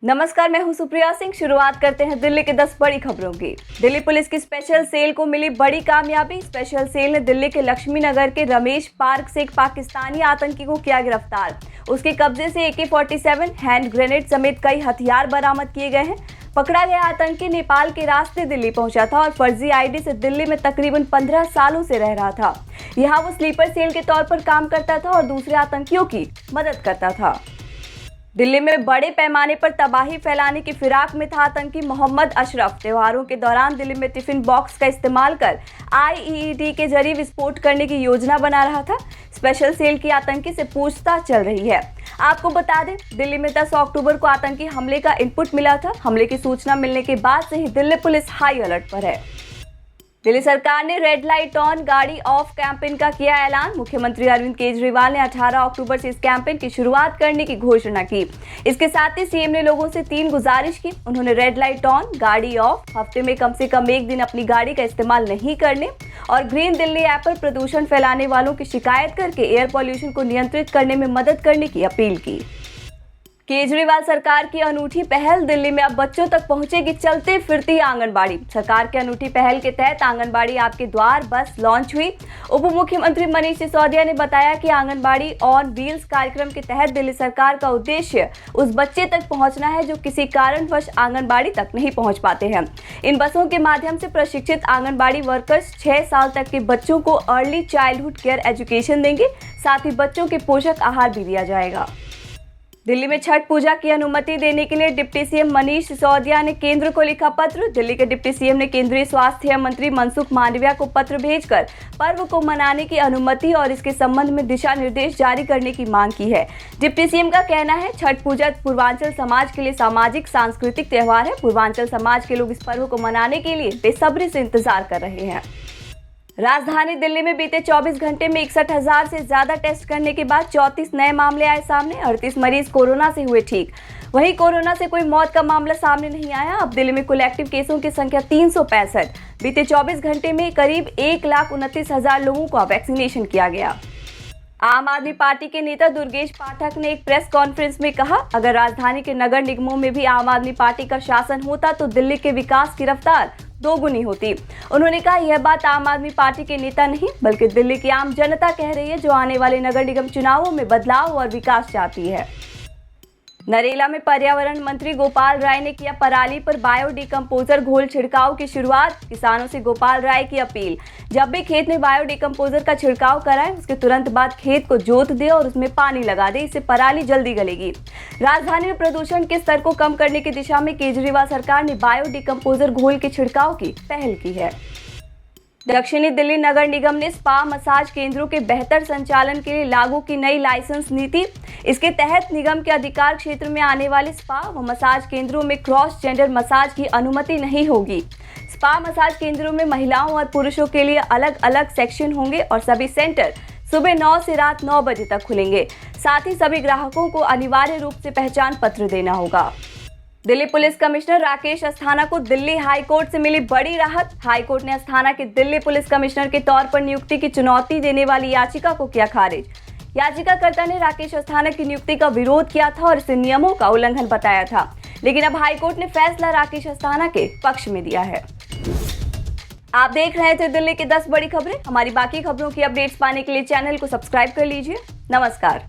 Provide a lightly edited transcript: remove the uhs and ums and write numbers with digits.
नमस्कार, मैं हूं सुप्रिया सिंह। शुरुआत करते हैं दिल्ली के 10 बड़ी खबरों की। दिल्ली पुलिस की स्पेशल सेल को मिली बड़ी कामयाबी। स्पेशल सेल ने दिल्ली के लक्ष्मी नगर के रमेश पार्क से एक पाकिस्तानी आतंकी को किया गिरफ्तार। उसके कब्जे से AK-47, हैंड ग्रेनेड समेत कई हथियार बरामद किए गए हैं। पकड़ा गया आतंकी नेपाल के रास्ते दिल्ली पहुंचा था और फर्जी ID से दिल्ली में तकरीबन 15 सालों से रह रहा था। यहाँ वो स्लीपर सेल के तौर पर काम करता था और दूसरे आतंकियों की मदद करता था। दिल्ली में बड़े पैमाने पर तबाही फैलाने की फिराक में था आतंकी मोहम्मद अशरफ। त्योहारों के दौरान दिल्ली में टिफिन बॉक्स का इस्तेमाल कर IED के जरिए विस्फोट करने की योजना बना रहा था। स्पेशल सेल की आतंकी से पूछताछ चल रही है। आपको बता दें, दिल्ली में 10 अक्टूबर को आतंकी हमले का इनपुट मिला था। हमले की सूचना मिलने के बाद से ही दिल्ली पुलिस हाई अलर्ट पर है। दिल्ली सरकार ने रेड लाइट ऑन गाड़ी ऑफ कैंपेन का किया ऐलान। मुख्यमंत्री अरविंद केजरीवाल ने 18 अक्टूबर से इस कैंपेन की शुरुआत करने की घोषणा की। इसके साथ ही सीएम ने लोगों से 3 गुजारिश की। उन्होंने रेड लाइट ऑन, गाड़ी ऑफ, हफ्ते में कम से कम एक दिन अपनी गाड़ी का इस्तेमाल नहीं करने और ग्रीन दिल्ली ऐप पर प्रदूषण फैलाने वालों की शिकायत करके एयर पॉल्यूशन को नियंत्रित करने में मदद करने की अपील की। केजरीवाल सरकार की अनूठी पहल, दिल्ली में अब बच्चों तक पहुंचेगी चलती फिरती आंगनबाड़ी। सरकार की अनूठी पहल के तहत आंगनबाड़ी आपके द्वार बस लॉन्च हुई। उप मुख्यमंत्री मनीष सिसोदिया ने बताया कि आंगनबाड़ी ऑन व्हील्स कार्यक्रम के तहत दिल्ली सरकार का उद्देश्य उस बच्चे तक पहुंचना है जो किसी कारणवश आंगनबाड़ी तक नहीं पहुंच पाते हैं। इन बसों के माध्यम से प्रशिक्षित आंगनबाड़ी वर्कर्स 6 साल तक के बच्चों को अर्ली चाइल्डहुड केयर एजुकेशन देंगे। साथ ही बच्चों के पोषक आहार भी दिया जाएगा। दिल्ली में छठ पूजा की अनुमति देने के लिए डिप्टी सीएम मनीष सिसोदिया ने केंद्र को लिखा पत्र। दिल्ली के डिप्टी सीएम ने केंद्रीय स्वास्थ्य मंत्री मनसुख मांडविया को पत्र भेजकर पर्व को मनाने की अनुमति और इसके संबंध में दिशा निर्देश जारी करने की मांग की है। डिप्टी सीएम का कहना है, छठ पूजा पूर्वांचल समाज के लिए सामाजिक सांस्कृतिक त्योहार है। पूर्वांचल समाज के लोग इस पर्व को मनाने के लिए बेसब्री से इंतजार कर रहे हैं। राजधानी दिल्ली में बीते 24 घंटे में 61,000 से ज्यादा टेस्ट करने के बाद 34 नए मामले आए सामने। 38 मरीज कोरोना से हुए ठीक। वहीं कोरोना से कोई मौत का मामला सामने नहीं आया। अब दिल्ली में कुल एक्टिव केसों की संख्या 365। बीते 24 घंटे में करीब 1,29,000 लोगों का वैक्सीनेशन किया गया। आम आदमी पार्टी के नेता दुर्गेश पाठक ने एक प्रेस कॉन्फ्रेंस में कहा, अगर राजधानी के नगर निगमों में भी आम आदमी पार्टी का शासन होता तो दिल्ली के विकास की रफ्तार दोगुनी होती। उन्होंने कहा, यह बात आम आदमी पार्टी के नेता नहीं बल्कि दिल्ली की आम जनता कह रही है, जो आने वाले नगर निगम चुनावों में बदलाव और विकास चाहती है। नरेला में पर्यावरण मंत्री गोपाल राय ने किया पराली पर बायोडिकम्पोजर घोल छिड़काव की शुरुआत। किसानों से गोपाल राय की अपील, जब भी खेत में बायोडिकम्पोजर का छिड़काव कराएं, उसके तुरंत बाद खेत को जोत दे और उसमें पानी लगा दे। इससे पराली जल्दी गलेगी। राजधानी में प्रदूषण के स्तर को कम करने की दिशा में केजरीवाल सरकार ने बायोडिकम्पोजर घोल के छिड़काव की पहल की है। दक्षिणी दिल्ली नगर निगम ने स्पा मसाज केंद्रों के बेहतर संचालन के लिए लागू की नई लाइसेंस नीति। इसके तहत निगम के अधिकार क्षेत्र में आने वाले स्पा व मसाज केंद्रों में क्रॉस जेंडर मसाज की अनुमति नहीं होगी। स्पा मसाज केंद्रों में महिलाओं और पुरुषों के लिए अलग अलग सेक्शन होंगे और सभी सेंटर सुबह 9 से रात 9 बजे तक खुलेंगे। साथ ही सभी ग्राहकों को अनिवार्य रूप से पहचान पत्र देना होगा। दिल्ली पुलिस कमिश्नर राकेश अस्थाना को दिल्ली हाई कोर्ट से मिली बड़ी राहत। हाई कोर्ट ने अस्थाना के दिल्ली पुलिस कमिश्नर के तौर पर नियुक्ति की चुनौती देने वाली याचिका को किया खारिज। याचिकाकर्ता ने राकेश अस्थाना की नियुक्ति का विरोध किया था और इसे नियमों का उल्लंघन बताया था, लेकिन अब हाई कोर्ट ने फैसला राकेश अस्थाना के पक्ष में दिया है। आप देख रहे थे दिल्ली की 10 बड़ी खबरें। हमारी बाकी खबरों की अपडेट्स पाने के लिए चैनल को सब्सक्राइब कर लीजिए। नमस्कार।